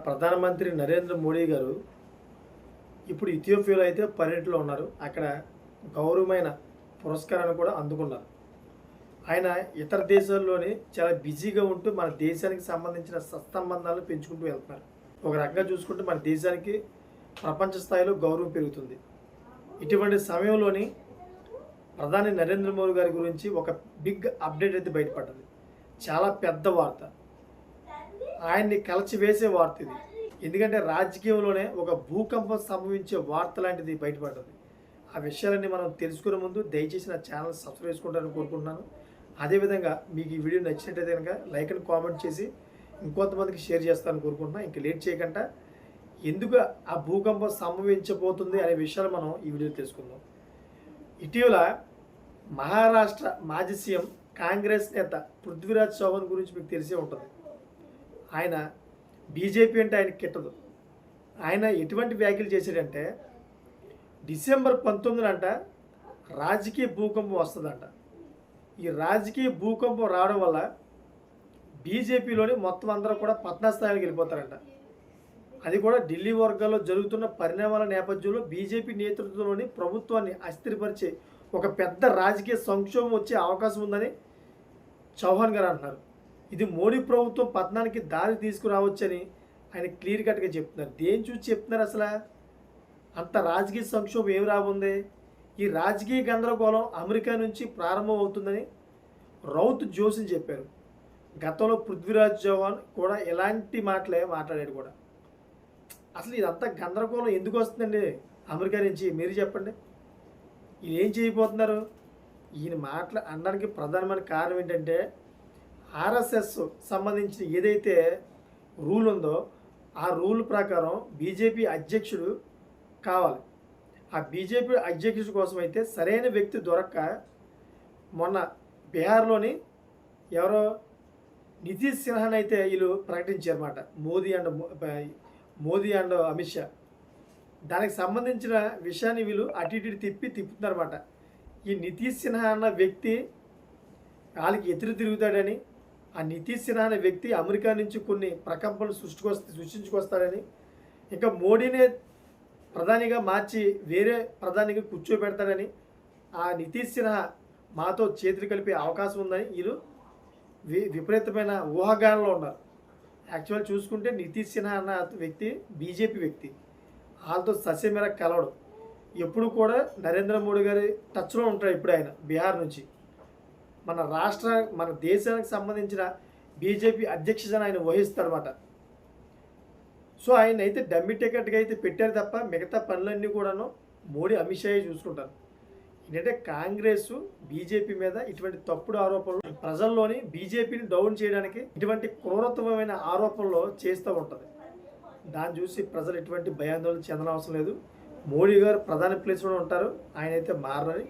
ప్రధానమంత్రి నరేంద్ర మోడీ గారు ఇప్పుడు ఇథియోపియాలో అయితే పర్యటనలో ఉన్నారు. అక్కడ గౌరవమైన పురస్కారాన్ని కూడా అందుకున్నారు. ఆయన ఇతర దేశాల్లోని చాలా బిజీగా ఉంటూ మన దేశానికి సంబంధించిన సత్సంబంధాలను పెంచుకుంటూ వెళ్తున్నారు. ఒక రకంగా చూసుకుంటే మన దేశానికి ప్రపంచ స్థాయిలో గౌరవం పెరుగుతుంది. ఇటువంటి సమయంలోని ప్రధాని నరేంద్ర మోడీ గారి గురించి ఒక బిగ్ అప్డేట్ అయితే బయటపడ్డది. చాలా పెద్ద వార్త, ఆయన్ని కలచివేసే వార్త ఇది. ఎందుకంటే రాజకీయంలోనే ఒక భూకంపం సంభవించే వార్త లాంటిది బయటపడ్డది. ఆ విషయాలన్నీ మనం తెలుసుకునే ముందు దయచేసి నా ఛానల్ సబ్స్క్రైబ్ చేసుకుంటారని కోరుకుంటున్నాను. అదేవిధంగా మీకు ఈ వీడియో నచ్చినట్టయితే కనుక లైక్ అండ్ కామెంట్ చేసి ఇంకొంతమందికి షేర్ చేస్తారని కోరుకుంటున్నాను. ఇంక లేట్ చేయకుండా ఎందుకు ఆ భూకంపం సంభవించబోతుంది అనే విషయాలు మనం ఈ వీడియోలో తెలుసుకుందాం. ఇటీవల మహారాష్ట్ర మాజీ సీఎం కాంగ్రెస్ నేత పృథ్వీరాజ్ చౌహాన్ గురించి మీకు తెలిసే ఉంటుంది. ఆయన బీజేపీ అంటే ఆయన కిట్టదు. ఆయన ఎటువంటి వ్యాఖ్యలు చేశాడంటే డిసెంబర్ 19 రాజకీయ భూకంపం వస్తుందంట. ఈ రాజకీయ భూకంపం రావడం వల్ల బీజేపీలోని మొత్తం అందరూ కూడా పతనస్థాయికి వెళ్ళిపోతారంట. అది కూడా ఢిల్లీ వర్గాల్లో జరుగుతున్న పరిణామాల నేపథ్యంలో బీజేపీ నేతృత్వంలోని ప్రభుత్వాన్ని అస్థిరపరిచే ఒక పెద్ద రాజకీయ సంక్షోభం వచ్చే అవకాశం ఉందని చౌహాన్ గారు అంటున్నారు. ఇది మోడీ ప్రభుత్వం పతనానికి దారి తీసుకురావచ్చని ఆయన క్లియర్ కట్గా చెప్తున్నారు. దేని చూసి చెప్తున్నారు? అసలు అంత రాజకీయ సంక్షోభం ఏమి రాబోంది? ఈ రాజకీయ గందరగోళం అమెరికా నుంచి ప్రారంభం అవుతుందని రౌత్ జోషి చెప్పారు. గతంలో పృథ్వీరాజ్ చౌహాన్ కూడా ఎలాంటి మాటలే మాట్లాడాడు కూడా. అసలు ఇదంతా గందరగోళం ఎందుకు వస్తుందండి అమెరికా నుంచి? మీరు చెప్పండి. ఈయన ఏం చేయబోతున్నారు? ఈయన మాటలు అనడానికి ప్రధానమైన కారణం ఏంటంటే ఆర్ఎస్ఎస్ సంబంధించిన ఏదైతే రూల్ ఉందో ఆ రూల్ ప్రకారం బీజేపీ అధ్యక్షుడు కావాలి. ఆ బీజేపీ అధ్యక్షుడి కోసం అయితే సరైన వ్యక్తి దొరక్క మొన్న బీహార్లోని ఎవరో నితీష్ సిన్హాని అయితే వీళ్ళు ప్రకటించారన్నమాట. మోదీ అండ్ అమిత్ షా. దానికి సంబంధించిన విషయాన్ని వీళ్ళు అటు ఇటు తిప్పుతున్నారన్నమాట. ఈ నితీష్ సిన్హా అన్న వ్యక్తి వాళ్ళకి ఎదురు తిరుగుతాడని, ఆ నితీష్ సిన్హా అనే వ్యక్తి అమెరికా నుంచి కొన్ని ప్రకంపనలు సృష్టించుకొస్తాడని, ఇంకా మోడీనే ప్రధానిగా మార్చి వేరే ప్రధానిగా కూర్చోబెడతాడని, ఆ నితీష్ సిన్హా మాతో చేతులు కలిపే అవకాశం ఉందని వీళ్ళు విపరీతమైన ఊహాగానంలో ఉన్నారు. యాక్చువల్ చూసుకుంటే నితీష్ సిన్హా అన్న వ్యక్తి బీజేపీ వ్యక్తి. వాళ్ళతో ససేమిరా కలవడు. ఎప్పుడు కూడా నరేంద్ర మోడీ గారి టచ్లో ఉంటాడు. ఇప్పుడు ఆయన బీహార్ నుంచి మన దేశానికి సంబంధించిన బీజేపీ అధ్యక్షతను ఆయన వహిస్తాడనమాట. సో ఆయన అయితే డమ్మి టికెట్గా అయితే పెట్టారు తప్ప మిగతా పనులన్నీ కూడాను మోడీ అమిత్ షా చూసుకుంటారు. ఏంటంటే కాంగ్రెస్ బీజేపీ మీద ఇటువంటి తప్పుడు ఆరోపణలు ప్రజల్లోని బీజేపీని డౌన్ చేయడానికి ఇటువంటి క్రూరత్వమైన ఆరోపణలు చేస్తూ ఉంటుంది. దాన్ని చూసి ప్రజలు ఎటువంటి భయాందోళన చెందనవసరం లేదు. మోడీ గారు ప్రధాని ప్లేస్లో ఉంటారు. ఆయన అయితే మారని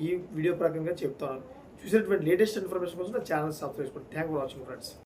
ఈ వీడియో ప్రకారంగా చెప్తున్నాను. చూసినటువంటి లేటెస్ట్ ఇన్ఫర్మేషన్ కోసం నా ఛానల్ సబ్స్క్రైబ్ చేసుకోండి. Thank for watching friends.